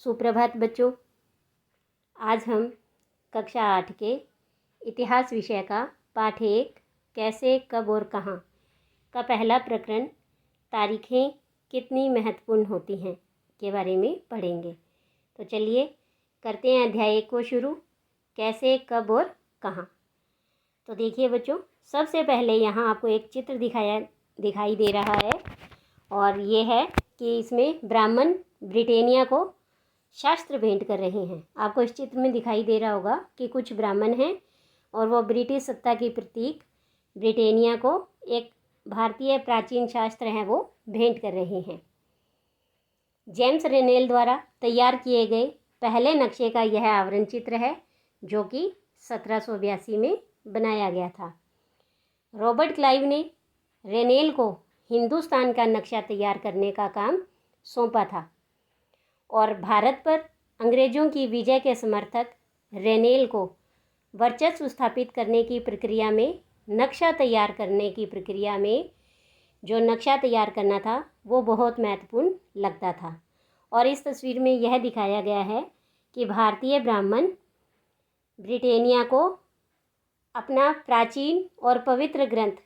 सुप्रभात बच्चों। आज हम कक्षा 8 के इतिहास विषय का पाठ 1 कैसे, कब और कहाँ का पहला प्रकरण तारीखें कितनी महत्वपूर्ण होती हैं के बारे में पढ़ेंगे। तो चलिए करते हैं अध्याय 1 को शुरू। कैसे, कब और कहाँ। तो देखिए बच्चों, सबसे पहले यहाँ आपको एक चित्र दिखाई दे रहा है और ये है कि इसमें ब्राह्मण ब्रिटेनिया को शास्त्र भेंट कर रहे हैं। आपको इस चित्र में दिखाई दे रहा होगा कि कुछ ब्राह्मण हैं और वो ब्रिटिश सत्ता की प्रतीक ब्रिटेनिया को एक भारतीय प्राचीन शास्त्र है वो भेंट कर रहे हैं। जेम्स रेनेल द्वारा तैयार किए गए पहले नक्शे का यह आवरण चित्र है जो कि 1782 में बनाया गया था। रॉबर्ट क्लाइव ने रेनेल को हिंदुस्तान का नक्शा तैयार करने का काम सौंपा था और भारत पर अंग्रेज़ों की विजय के समर्थक रेनेल को वर्चस्व स्थापित करने की प्रक्रिया में नक्शा तैयार करना था वो बहुत महत्वपूर्ण लगता था। और इस तस्वीर में यह दिखाया गया है कि भारतीय ब्राह्मण ब्रिटेनिया को अपना प्राचीन और पवित्र ग्रंथ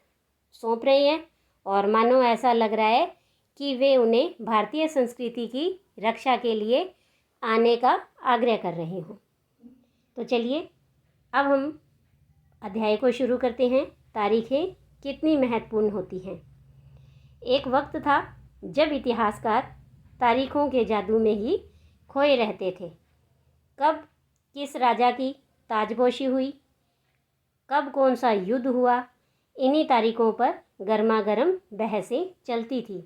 सौंप रहे हैं और मानो ऐसा लग रहा है कि वे उन्हें भारतीय संस्कृति की रक्षा के लिए आने का आग्रह कर रहे हों। तो चलिए अब हम अध्याय को शुरू करते हैं। तारीखें कितनी महत्वपूर्ण होती हैं। एक वक्त था जब इतिहासकार तारीखों के जादू में ही खोए रहते थे। कब किस राजा की ताजपोशी हुई, कब कौन सा युद्ध हुआ, इन्हीं तारीखों पर गर्मागर्म बहसें चलती थी।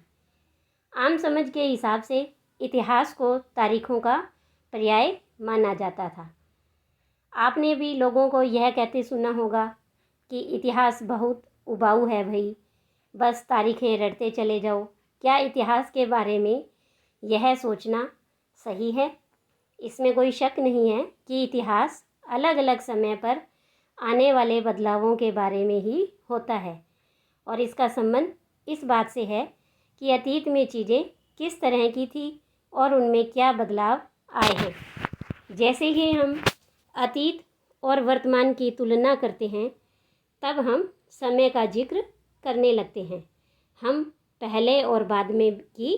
आम समझ के हिसाब से इतिहास को तारीखों का पर्याय माना जाता था। आपने भी लोगों को यह कहते सुना होगा कि इतिहास बहुत उबाऊ है भाई, बस तारीखें रटते चले जाओ। क्या इतिहास के बारे में यह सोचना सही है? इसमें कोई शक नहीं है कि इतिहास अलग अलग समय पर आने वाले बदलावों के बारे में ही होता है और इसका संबंध इस बात से है कि अतीत में चीज़ें किस तरह की थी और उनमें क्या बदलाव आए हैं। जैसे ही हम अतीत और वर्तमान की तुलना करते हैं तब हम समय का जिक्र करने लगते हैं। हम पहले और बाद में की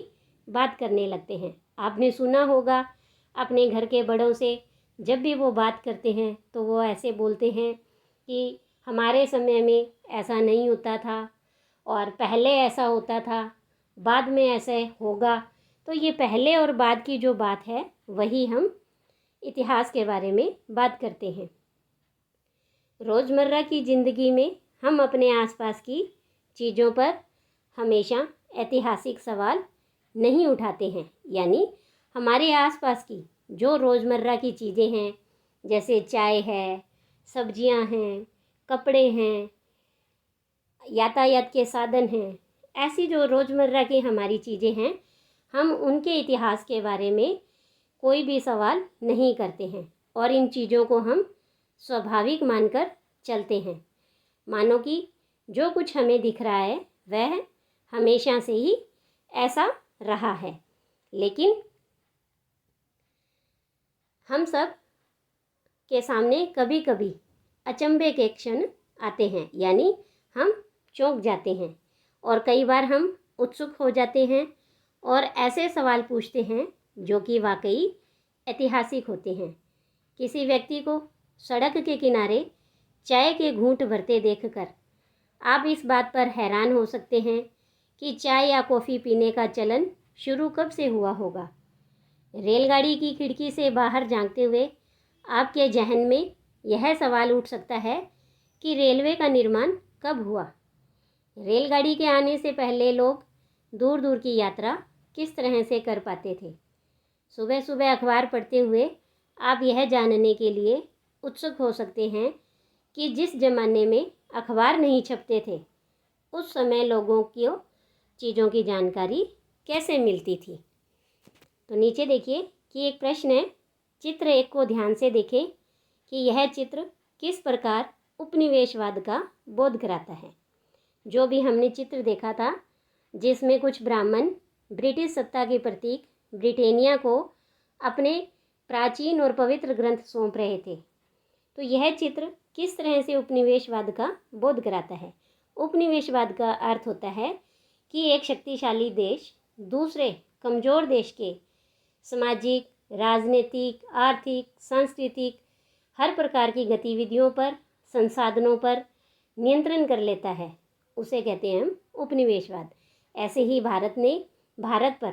बात करने लगते हैं। आपने सुना होगा अपने घर के बड़ों से, जब भी वो बात करते हैं तो वो ऐसे बोलते हैं कि हमारे समय में ऐसा नहीं होता था और पहले ऐसा होता था, बाद में ऐसे होगा। तो ये पहले और बाद की जो बात है वही हम इतिहास के बारे में बात करते हैं। रोज़मर्रा की ज़िंदगी में हम अपने आसपास की चीज़ों पर हमेशा ऐतिहासिक सवाल नहीं उठाते हैं। यानी हमारे आसपास की जो रोज़मर्रा की चीज़ें हैं, जैसे चाय है, सब्जियां हैं, कपड़े हैं, यातायात के साधन हैं, ऐसी जो रोज़मर्रा की हमारी चीज़ें हैं, हम उनके इतिहास के बारे में कोई भी सवाल नहीं करते हैं और इन चीज़ों को हम स्वाभाविक मानकर चलते हैं। मानो कि जो कुछ हमें दिख रहा है वह हमेशा से ही ऐसा रहा है। लेकिन हम सब के सामने कभी कभी अचंभे के क्षण आते हैं, यानी हम चौंक जाते हैं और कई बार हम उत्सुक हो जाते हैं और ऐसे सवाल पूछते हैं जो कि वाकई ऐतिहासिक होते हैं। किसी व्यक्ति को सड़क के किनारे चाय के घूंट भरते देखकर आप इस बात पर हैरान हो सकते हैं कि चाय या कॉफ़ी पीने का चलन शुरू कब से हुआ होगा। रेलगाड़ी की खिड़की से बाहर झांकते हुए आपके जहन में यह सवाल उठ सकता है कि रेलवे का निर्माण कब हुआ। रेलगाड़ी के आने से पहले लोग दूर दूर की यात्रा किस तरह से कर पाते थे। सुबह सुबह अखबार पढ़ते हुए आप यह जानने के लिए उत्सुक हो सकते हैं कि जिस ज़माने में अखबार नहीं छपते थे उस समय लोगों को चीज़ों की जानकारी कैसे मिलती थी। तो नीचे देखिए कि एक प्रश्न है। चित्र 1 को ध्यान से देखें कि यह चित्र किस प्रकार उपनिवेशवाद का बोध कराता है। जो भी हमने चित्र देखा था जिसमें कुछ ब्राह्मण ब्रिटिश सत्ता के प्रतीक ब्रिटेनिया को अपने प्राचीन और पवित्र ग्रंथ सौंप रहे थे। तो यह चित्र किस तरह से उपनिवेशवाद का बोध कराता है। उपनिवेशवाद का अर्थ होता है कि एक शक्तिशाली देश दूसरे कमज़ोर देश के सामाजिक, राजनीतिक, आर्थिक, सांस्कृतिक हर प्रकार की गतिविधियों पर, संसाधनों पर नियंत्रण कर लेता है, उसे कहते हैं हम उपनिवेशवाद। ऐसे ही भारत पर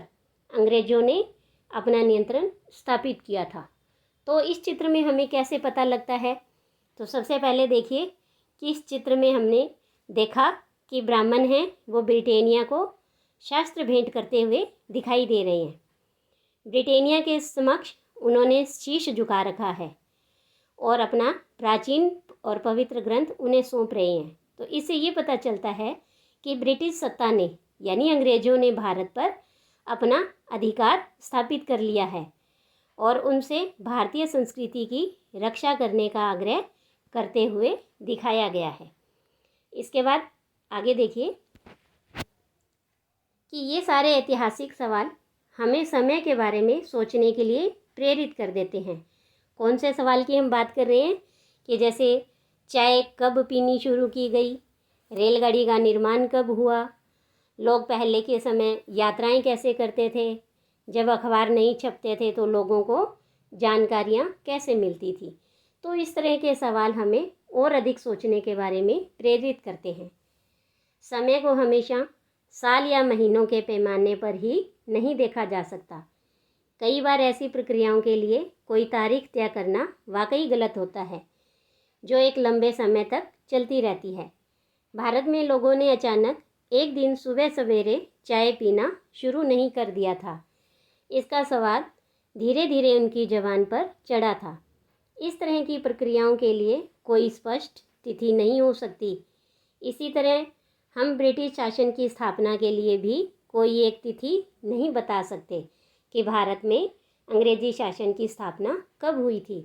अंग्रेजों ने अपना नियंत्रण स्थापित किया था। तो इस चित्र में हमें कैसे पता लगता है, तो सबसे पहले देखिए कि इस चित्र में हमने देखा कि ब्राह्मण हैं वो ब्रिटेनिया को शस्त्र भेंट करते हुए दिखाई दे रहे हैं। ब्रिटेनिया के समक्ष उन्होंने शीश झुका रखा है और अपना प्राचीन और पवित्र ग्रंथ उन्हें सौंप रहे हैं। तो इससे ये पता चलता है कि ब्रिटिश सत्ता ने यानी अंग्रेज़ों ने भारत पर अपना अधिकार स्थापित कर लिया है और उनसे भारतीय संस्कृति की रक्षा करने का आग्रह करते हुए दिखाया गया है। इसके बाद आगे देखिए कि ये सारे ऐतिहासिक सवाल हमें समय के बारे में सोचने के लिए प्रेरित कर देते हैं। कौन से सवाल की हम बात कर रहे हैं कि जैसे चाय कब पीनी शुरू की गई, रेलगाड़ी का निर्माण कब हुआ, लोग पहले के समय यात्राएं कैसे करते थे, जब अखबार नहीं छपते थे तो लोगों को जानकारियां कैसे मिलती थी। तो इस तरह के सवाल हमें और अधिक सोचने के बारे में प्रेरित करते हैं। समय को हमेशा साल या महीनों के पैमाने पर ही नहीं देखा जा सकता। कई बार ऐसी प्रक्रियाओं के लिए कोई तारीख तय करना वाकई गलत होता है जो एक लंबे समय तक चलती रहती है। भारत में लोगों ने अचानक एक दिन सुबह सवेरे चाय पीना शुरू नहीं कर दिया था। इसका स्वाद धीरे धीरे उनकी ज़बान पर चढ़ा था। इस तरह की प्रक्रियाओं के लिए कोई स्पष्ट तिथि नहीं हो सकती। इसी तरह हम ब्रिटिश शासन की स्थापना के लिए भी कोई एक तिथि नहीं बता सकते कि भारत में अंग्रेजी शासन की स्थापना कब हुई थी,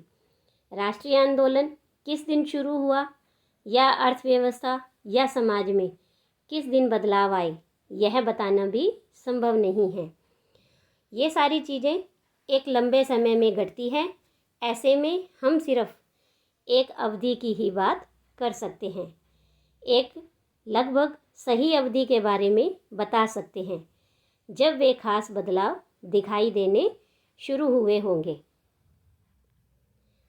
राष्ट्रीय आंदोलन किस दिन शुरू हुआ, या अर्थव्यवस्था या समाज में किस दिन बदलाव आए, यह बताना भी संभव नहीं है। ये सारी चीज़ें एक लंबे समय में घटती हैं। ऐसे में हम सिर्फ एक अवधि की ही बात कर सकते हैं, एक लगभग सही अवधि के बारे में बता सकते हैं जब वे खास बदलाव दिखाई देने शुरू हुए होंगे।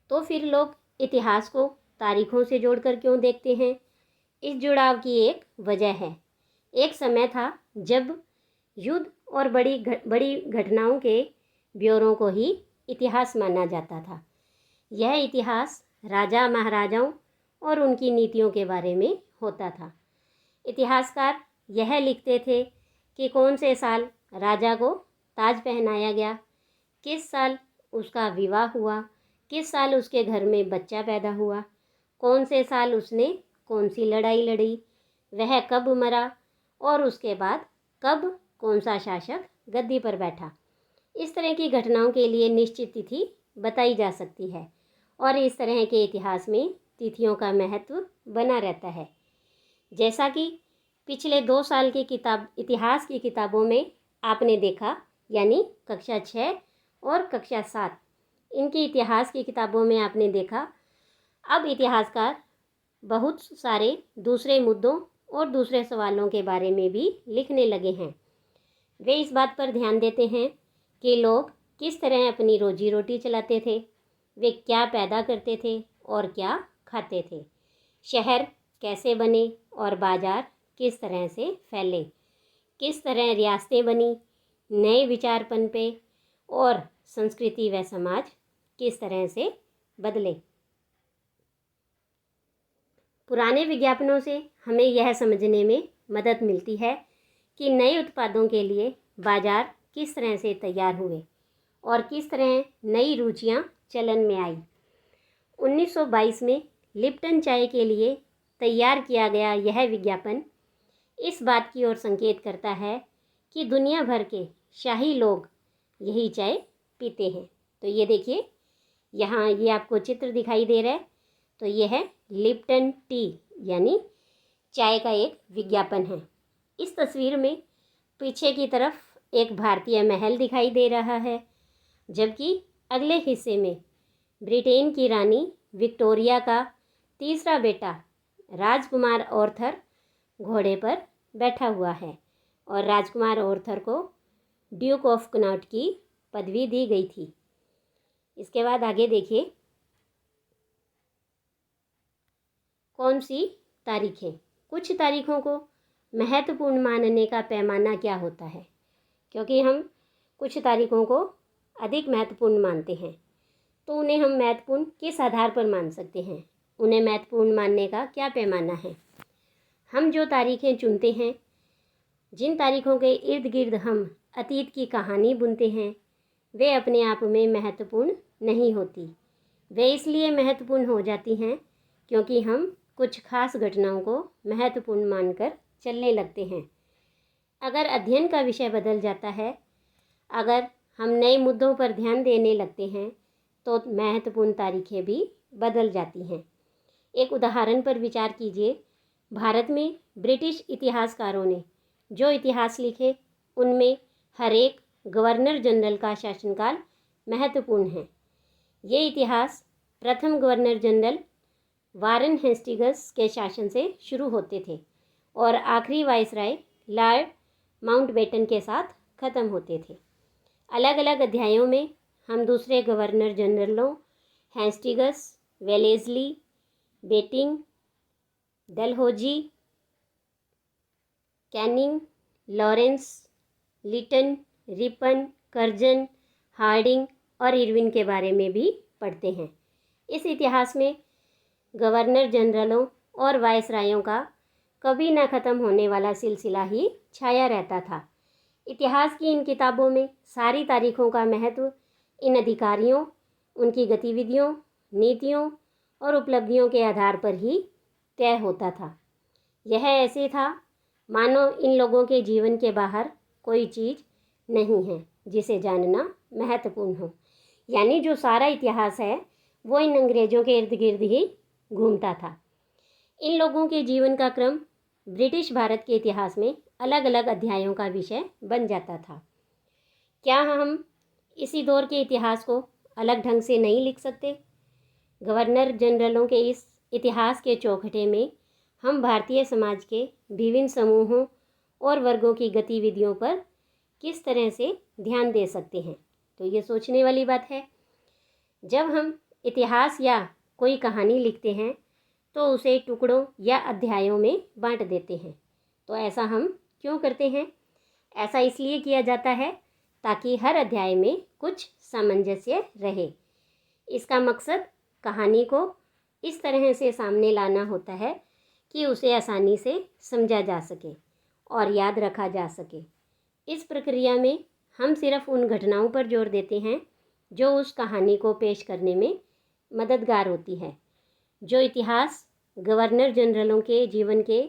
तो फिर लोग इतिहास को तारीखों से जोड़कर क्यों देखते हैं? इस जुड़ाव की एक वजह है। एक समय था जब युद्ध और बड़ी घटनाओं के ब्यौरों को ही इतिहास माना जाता था। यह इतिहास राजा महाराजाओं और उनकी नीतियों के बारे में होता था। इतिहासकार यह लिखते थे कि कौन से साल राजा को ताज पहनाया गया, किस साल उसका विवाह हुआ, किस साल उसके घर में बच्चा पैदा हुआ, कौन से साल उसने कौन सी लड़ाई लड़ी, वह कब मरा और उसके बाद कब कौन सा शासक गद्दी पर बैठा। इस तरह की घटनाओं के लिए निश्चित तिथि बताई जा सकती है और इस तरह के इतिहास में तिथियों का महत्व बना रहता है। जैसा कि पिछले 2 साल की इतिहास की किताबों में आपने देखा, यानी कक्षा 6 और कक्षा 7 इनकी इतिहास की किताबों में आपने देखा, अब इतिहासकार बहुत सारे दूसरे मुद्दों और दूसरे सवालों के बारे में भी लिखने लगे हैं। वे इस बात पर ध्यान देते हैं कि लोग किस तरह अपनी रोजी रोटी चलाते थे, वे क्या पैदा करते थे और क्या खाते थे, शहर कैसे बने और बाज़ार किस तरह से फैले, किस तरह रियासतें बनी, नए विचार पनपे और संस्कृति व समाज किस तरह से बदले। पुराने विज्ञापनों से हमें यह समझने में मदद मिलती है कि नए उत्पादों के लिए बाज़ार किस तरह से तैयार हुए और किस तरह नई रुचियां चलन में आई। 1922 में लिप्टन चाय के लिए तैयार किया गया यह विज्ञापन इस बात की ओर संकेत करता है कि दुनिया भर के शाही लोग यही चाय पीते हैं। तो ये देखिए, यहाँ ये आपको चित्र दिखाई दे रहा है, तो ये है लिप्टन टी यानी चाय का एक विज्ञापन है। इस तस्वीर में पीछे की तरफ एक भारतीय महल दिखाई दे रहा है, जबकि अगले हिस्से में ब्रिटेन की रानी विक्टोरिया का तीसरा बेटा राजकुमार आर्थर घोड़े पर बैठा हुआ है और राजकुमार आर्थर को ड्यूक ऑफ कनॉट की पदवी दी गई थी। इसके बाद आगे देखिए कौन सी तारीखें। कुछ तारीखों को महत्वपूर्ण मानने का पैमाना क्या होता है, क्योंकि हम कुछ तारीखों को अधिक महत्वपूर्ण मानते हैं तो उन्हें हम महत्वपूर्ण किस आधार पर मान सकते हैं, उन्हें महत्वपूर्ण मानने का क्या पैमाना है। हम जो तारीखें चुनते हैं, जिन तारीखों के इर्द गिर्द हम अतीत की कहानी बुनते हैं, वे अपने आप में महत्वपूर्ण नहीं होती। वे इसलिए महत्वपूर्ण हो जाती हैं क्योंकि हम कुछ खास घटनाओं को महत्वपूर्ण मानकर चलने लगते हैं। अगर अध्ययन का विषय बदल जाता है, अगर हम नए मुद्दों पर ध्यान देने लगते हैं तो महत्वपूर्ण तारीखें भी बदल जाती हैं। एक उदाहरण पर विचार कीजिए। भारत में ब्रिटिश इतिहासकारों ने जो इतिहास लिखे उनमें हर एक गवर्नर जनरल का शासनकाल महत्वपूर्ण है। ये इतिहास प्रथम गवर्नर जनरल वारन हेस्टिंग्स के शासन से शुरू होते थे और आखिरी वाइसराय लॉर्ड माउंटबेटन के साथ ख़त्म होते थे। अलग अलग अध्यायों में हम दूसरे गवर्नर जनरलों Hastings, Wellesley, Bentinck, Dalhousie, Canning, Lawrence, Lytton, Ripon, Curzon, Hardinge और इरविन के बारे में भी पढ़ते हैं। इस इतिहास में गवर्नर जनरलों और वायसरायों का कभी न ख़त्म होने वाला सिलसिला ही छाया रहता था। इतिहास की इन किताबों में सारी तारीखों का महत्व इन अधिकारियों, उनकी गतिविधियों, नीतियों और उपलब्धियों के आधार पर ही तय होता था। यह ऐसे था मानो इन लोगों के जीवन के बाहर कोई चीज़ नहीं है जिसे जानना महत्वपूर्ण हो। यानी जो सारा इतिहास है वो इन अंग्रेज़ों के इर्द गिर्द ही घूमता था। इन लोगों के जीवन का क्रम ब्रिटिश भारत के इतिहास में अलग अलग अध्यायों का विषय बन जाता था। क्या हम इसी दौर के इतिहास को अलग ढंग से नहीं लिख सकते? गवर्नर जनरलों के इस इतिहास के चौखटे में हम भारतीय समाज के विभिन्न समूहों और वर्गों की गतिविधियों पर किस तरह से ध्यान दे सकते हैं? तो ये सोचने वाली बात है। जब हम इतिहास या कोई कहानी लिखते हैं तो उसे टुकड़ों या अध्यायों में बांट देते हैं। तो ऐसा हम क्यों करते हैं? ऐसा इसलिए किया जाता है ताकि हर अध्याय में कुछ सामंजस्य रहे। इसका मकसद कहानी को इस तरह से सामने लाना होता है कि उसे आसानी से समझा जा सके और याद रखा जा सके। इस प्रक्रिया में हम सिर्फ उन घटनाओं पर जोर देते हैं जो उस कहानी को पेश करने में मददगार होती है। जो इतिहास गवर्नर जनरलों के जीवन के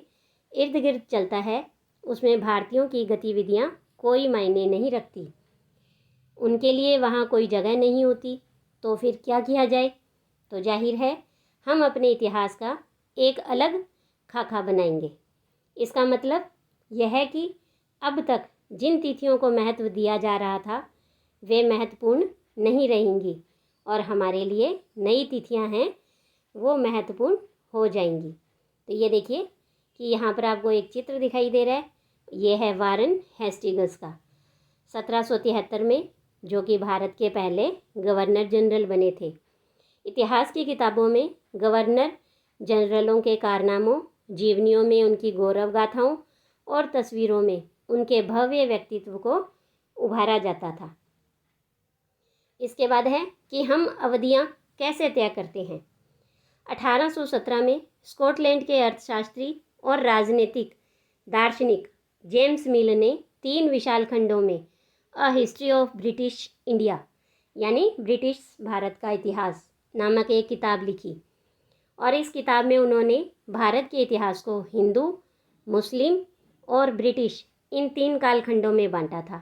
इर्द गिर्द चलता है उसमें भारतीयों की गतिविधियाँ कोई मायने नहीं रखती, उनके लिए वहाँ कोई जगह नहीं होती। तो फिर क्या किया जाए? तो जाहिर है हम अपने इतिहास का एक अलग खाका बनाएंगे। इसका मतलब यह है कि अब तक जिन तिथियों को महत्व दिया जा रहा था वे महत्वपूर्ण नहीं रहेंगी और हमारे लिए नई तिथियां हैं वो महत्वपूर्ण हो जाएंगी। तो ये देखिए कि यहाँ पर आपको एक चित्र दिखाई दे रहा है। ये है वारन हेस्टिंग्स का 1773 में, जो कि भारत के पहले गवर्नर जनरल बने थे। इतिहास की किताबों में गवर्नर जनरलों के कारनामों, जीवनियों में उनकी गौरव गाथाओं और तस्वीरों में उनके भव्य व्यक्तित्व को उभारा जाता था। इसके बाद है कि हम अवधियाँ कैसे तय करते हैं। 1817 में स्कॉटलैंड के अर्थशास्त्री और राजनीतिक दार्शनिक जेम्स मिल ने 3 विशाल खंडों में a history of British India यानी ब्रिटिश भारत का इतिहास नामक एक किताब लिखी और इस किताब में उन्होंने भारत के इतिहास को हिंदू, मुस्लिम और ब्रिटिश इन 3 कालखंडों में बांटा था।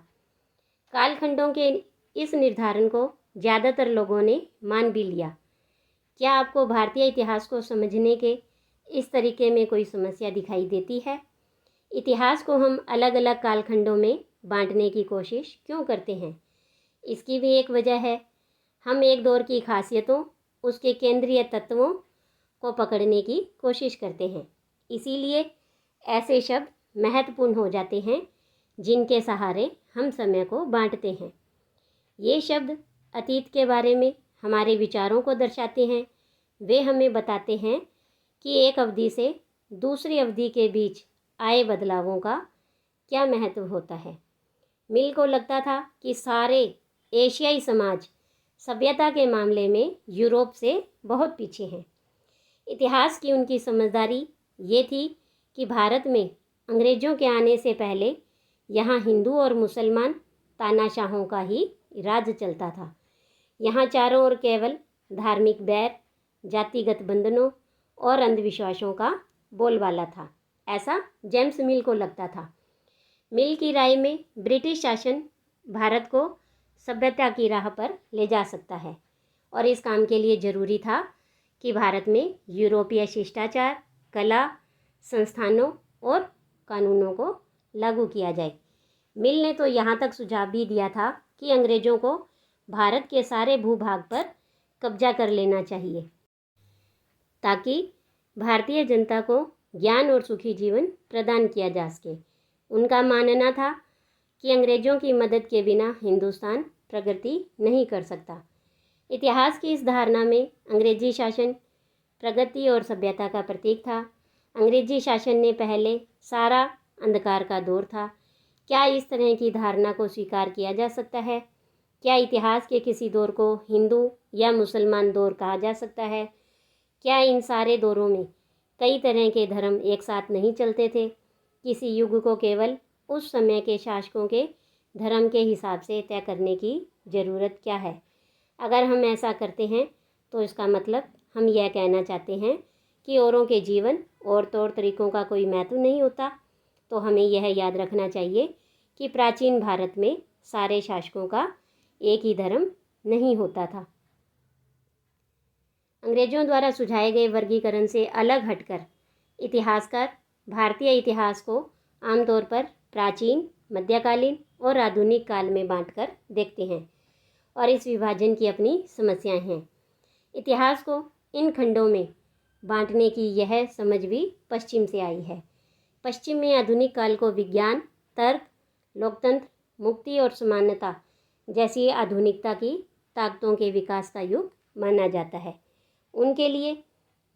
कालखंडों के इस निर्धारण को ज़्यादातर लोगों ने मान भी लिया। क्या आपको भारतीय इतिहास को समझने के इस तरीके में कोई समस्या दिखाई देती है? इतिहास को हम अलग अलग कालखंडों में बांटने की कोशिश क्यों करते हैं? इसकी भी एक वजह है। हम एक दौर की खासियतों, उसके केंद्रीय तत्वों को पकड़ने की कोशिश करते हैं। इसीलिए ऐसे शब्द महत्वपूर्ण हो जाते हैं जिनके सहारे हम समय को बांटते हैं। ये शब्द अतीत के बारे में हमारे विचारों को दर्शाते हैं। वे हमें बताते हैं कि एक अवधि से दूसरी अवधि के बीच आए बदलावों का क्या महत्व होता है। मिल को लगता था कि सारे एशियाई समाज सभ्यता के मामले में यूरोप से बहुत पीछे हैं। इतिहास की उनकी समझदारी ये थी कि भारत में अंग्रेज़ों के आने से पहले यहाँ हिंदू और मुसलमान तानाशाहों का ही राज चलता था। यहाँ चारों ओर केवल धार्मिक बैर, जातिगत बंधनों और अंधविश्वासों का बोलबाला था, ऐसा जेम्स मिल को लगता था। मिल की राय में ब्रिटिश शासन भारत को सभ्यता की राह पर ले जा सकता है और इस काम के लिए ज़रूरी था कि भारत में यूरोपीय शिष्टाचार, कला, संस्थानों और कानूनों को लागू किया जाए। मिल ने तो यहाँ तक सुझाव भी दिया था कि अंग्रेज़ों को भारत के सारे भूभाग पर कब्जा कर लेना चाहिए ताकि भारतीय जनता को ज्ञान और सुखी जीवन प्रदान किया जा सके। उनका मानना था कि अंग्रेज़ों की मदद के बिना हिंदुस्तान प्रगति नहीं कर सकता। इतिहास की इस धारणा में अंग्रेजी शासन प्रगति और सभ्यता का प्रतीक था। अंग्रेजी शासन ने पहले सारा अंधकार का दौर था। क्या इस तरह की धारणा को स्वीकार किया जा सकता है? क्या इतिहास के किसी दौर को हिंदू या मुसलमान दौर कहा जा सकता है? क्या इन सारे दौरों में कई तरह के धर्म एक साथ नहीं चलते थे? किसी युग को केवल उस समय के शासकों के धर्म के हिसाब से तय करने की ज़रूरत क्या है? अगर हम ऐसा करते हैं तो इसका मतलब हम यह कहना चाहते हैं कि औरों के जीवन और तौर तरीकों का कोई महत्व नहीं होता। तो हमें यह याद रखना चाहिए कि प्राचीन भारत में सारे शासकों का एक ही धर्म नहीं होता था। अंग्रेज़ों द्वारा सुझाए गए वर्गीकरण से अलग हटकर इतिहासकार भारतीय इतिहास को आमतौर पर प्राचीन, मध्यकालीन और आधुनिक काल में बांटकर देखते हैं और इस विभाजन की अपनी समस्याएं हैं। इतिहास को इन खंडों में बांटने की यह समझ भी पश्चिम से आई है। पश्चिम में आधुनिक काल को विज्ञान, तर्क, लोकतंत्र, मुक्ति और समानता जैसी आधुनिकता की ताकतों के विकास का युग माना जाता है। उनके लिए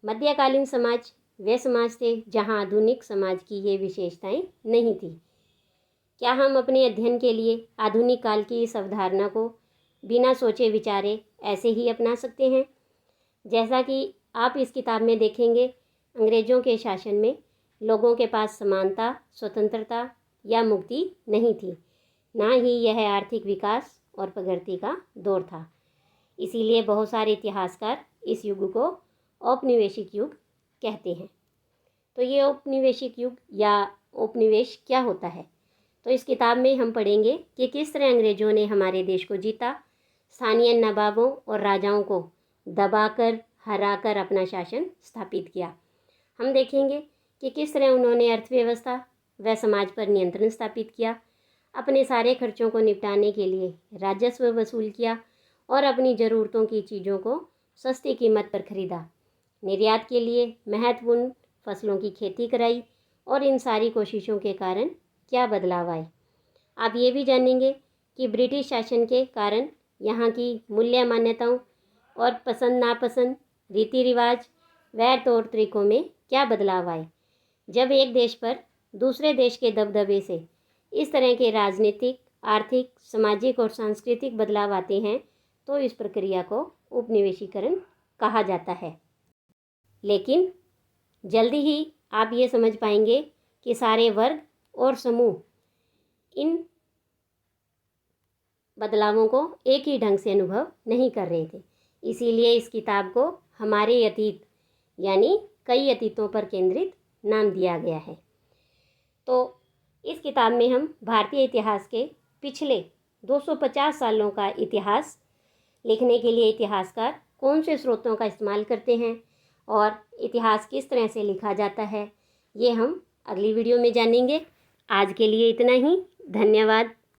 मध्यकालीन समाज वे समाज थे जहां आधुनिक समाज की ये विशेषताएं नहीं थी। क्या हम अपने अध्ययन के लिए आधुनिक काल की इस अवधारणा को बिना सोचे विचारे ऐसे ही अपना सकते हैं? जैसा कि आप इस किताब में देखेंगे, अंग्रेज़ों के शासन में लोगों के पास समानता, स्वतंत्रता या मुक्ति नहीं थी, ना ही यह आर्थिक विकास और प्रगति का दौर था। इसीलिए बहुत सारे इतिहासकार इस युग को औपनिवेशिक युग कहते हैं। तो ये औपनिवेशिक युग या उपनिवेश क्या होता है? तो इस किताब में हम पढ़ेंगे कि किस तरह अंग्रेज़ों ने हमारे देश को जीता, स्थानीय नवाबों और राजाओं को दबाकर, हराकर अपना शासन स्थापित किया। हम देखेंगे कि किस तरह उन्होंने अर्थव्यवस्था व समाज पर नियंत्रण स्थापित किया, अपने सारे खर्चों को निपटाने के लिए राजस्व वसूल किया और अपनी ज़रूरतों की चीज़ों को सस्ती कीमत पर खरीदा, निर्यात के लिए महत्वपूर्ण फसलों की खेती कराई और इन सारी कोशिशों के कारण क्या बदलाव आए। आप ये भी जानेंगे कि ब्रिटिश शासन के कारण यहाँ की मूल्य मान्यताओं और पसंद नापसंद, रीति रिवाज व तौर तरीकों में क्या बदलाव आए। जब एक देश पर दूसरे देश के दबदबे से इस तरह के राजनीतिक, आर्थिक, सामाजिक और सांस्कृतिक बदलाव आते हैं तो इस प्रक्रिया को उपनिवेशीकरण कहा जाता है। लेकिन जल्दी ही आप ये समझ पाएंगे कि सारे वर्ग और समूह इन बदलावों को एक ही ढंग से अनुभव नहीं कर रहे थे। इसीलिए इस किताब को हमारे अतीत यानी कई अतीतों पर केंद्रित नाम दिया गया है। तो इस किताब में हम भारतीय इतिहास के पिछले 250 सालों का इतिहास लिखने के लिए इतिहासकार कौन से स्रोतों का इस्तेमाल करते हैं और इतिहास किस तरह से लिखा जाता है, ये हम अगली वीडियो में जानेंगे। आज के लिए इतना ही। धन्यवाद।